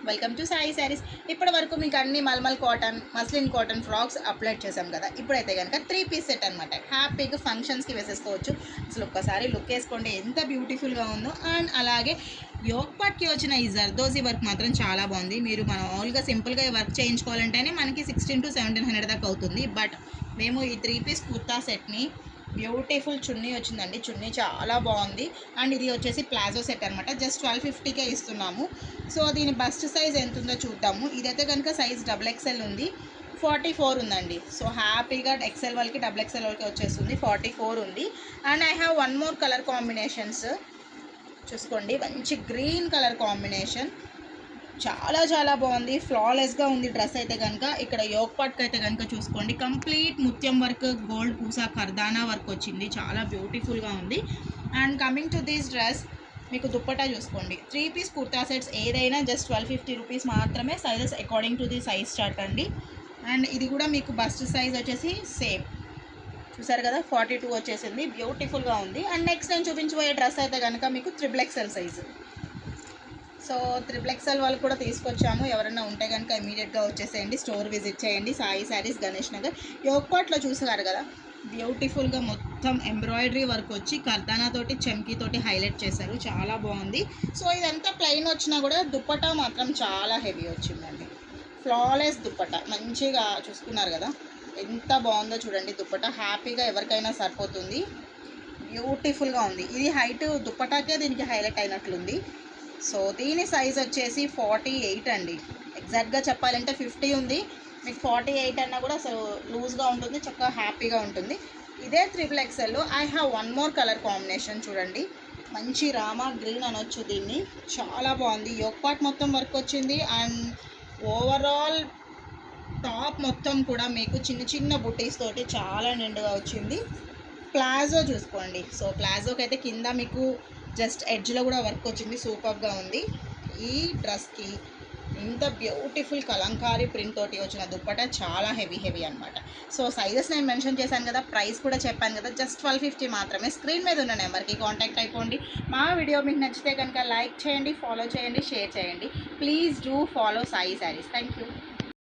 Welcome to Sai saris. ఇప్పటి వరకు మీకు అన్ని mulmul cotton, muslin cotton frocks upload చేసాం కదా. ఇప్పుడైతే కనుక 3 పీస్ సెట్ అనమాట. హ్యాపీగా ఫంక్షన్స్కి వేసేసుకోవచ్చు. అసలు ఒక్కసారి లుక్ వేసుకోండి ఎంత బ్యూటిఫుల్గా ఉందో. అండ్ అలాగే యోగ్ పాట్కి వచ్చిన ఈ జర్దోజీ వర్క్ మాత్రం చాలా బాగుంది. మీరు మామూలుగా సింపుల్గా వర్క్ చేయించుకోవాలంటేనే మనకి 1600 to 1700 దాకా అవుతుంది. బట్ మేము ఈ 3 పీస్ కుర్తా సెట్ని బ్యూటిఫుల్ చున్నీ వచ్చిందండి. చున్నీ చాలా బాగుంది. అండ్ ఇది వచ్చేసి ప్లాజో సెట్ అనమాట. జస్ట్ 1250కే ఇస్తున్నాము. సో దీని బస్ట్ సైజ్ ఎంత ఉందో చూద్దాము. ఇదైతే కనుక సైజ్ XXL ఉంది, 44 ఉందండి. సో హ్యాపీగా ఎక్సెల్ వాళ్ళకి XXL వాళ్ళకి వచ్చేస్తుంది. 44 ఉంది. And I have one more colour combinations చూసుకోండి. మంచి గ్రీన్ కలర్ కాంబినేషన్, చాలా చాలా బాగుంది. ఫ్లాలెస్గా ఉంది డ్రెస్ అయితే కనుక. ఇక్కడ యోగ్ పాట్కి అయితే కనుక చూసుకోండి, కంప్లీట్ ముత్యం వర్క్, గోల్డ్ పూసా కర్దానా వర్క్ వచ్చింది. చాలా బ్యూటిఫుల్గా ఉంది. And coming to this dress, మీకు దుప్పటా చూసుకోండి. 3 పీస్ కుర్తా సెట్స్ ఏదైనా జస్ట్ 1250 రూపీస్ మాత్రమే. Sizes according to the size chart అండి. అండ్ ఇది కూడా మీకు బస్ట్ సైజ్ వచ్చేసి సేమ్ చూసారు కదా, 42 వచ్చేసింది. బ్యూటిఫుల్గా ఉంది. అండ్ నెక్స్ట్ నేను చూపించబోయే డ్రెస్ అయితే కనుక మీకు XXL సైజు. సో XXL వాళ్ళు కూడా తీసుకొచ్చాము. ఎవరైనా ఉంటే కనుక ఇమీడియట్గా వచ్చేసేయండి, స్టోర్ విజిట్ చేయండి. సాయి శారీస్, గణేష్ నగర్. యోగ్పాట్లో చూసారు కదా, బ్యూటిఫుల్గా మొత్తం ఎంబ్రాయిడరీ వర్క్ వచ్చి కర్దానాతోటి చెమ్కీతోటి హైలైట్ చేశారు. చాలా బాగుంది. సో ఇదంతా ప్లెయిన్ వచ్చినా కూడా దుప్పటా మాత్రం చాలా హెవీ వచ్చిందండి. ఫ్లాలెస్ దుప్పటా మంచిగా చూసుకున్నారు కదా, ఎంత బాగుందో చూడండి. దుప్పటా హ్యాపీగా ఎవరికైనా సరిపోతుంది. బ్యూటిఫుల్గా ఉంది. ఇది హైట్ దుప్పటాకే దీనికి హైలైట్ అయినట్లుంది. సో దీని సైజ్ వచ్చేసి 48 అండి. ఎగ్జాక్ట్గా చెప్పాలంటే 50 ఉంది. మీకు 48 అన్నా కూడా అసలు లూజ్గా ఉంటుంది, చక్కగా హ్యాపీగా ఉంటుంది. ఇదే XXL. I have one more colour combination చూడండి. మంచి రామా గ్రీన్ అనొచ్చు దీన్ని. చాలా బాగుంది. యోగ్ పార్ట్ మొత్తం వర్క్ వచ్చింది. అండ్ ఓవరాల్ టాప్ మొత్తం కూడా మీకు చిన్న చిన్న బుటీస్ తోటి చాలా నిండుగా వచ్చింది. ప్లాజో చూసుకోండి. సో ప్లాజోకి అయితే కింద మీకు జస్ట్ ఎడ్జ్లో కూడా వర్క్ వచ్చింది. సూపర్గా ఉంది. ఈ డ్రెస్కి ఇంత బ్యూటిఫుల్ కలంకారీ ప్రింట్ తోటి వచ్చిన దుప్పట చాలా హెవీ అనమాట. సో సైజెస్ నేను మెన్షన్ చేశాను కదా, ప్రైస్ కూడా చెప్పాను కదా, జస్ట్ 1250 మాత్రమే. స్క్రీన్ మీద ఉన్న నెంబర్కి కాంటాక్ట్ అయిపోండి. మా వీడియో మీకు నచ్చితే కనుక లైక్ చేయండి, ఫాలో చేయండి, షేర్ చేయండి. Please do follow Sai saris. Thank you.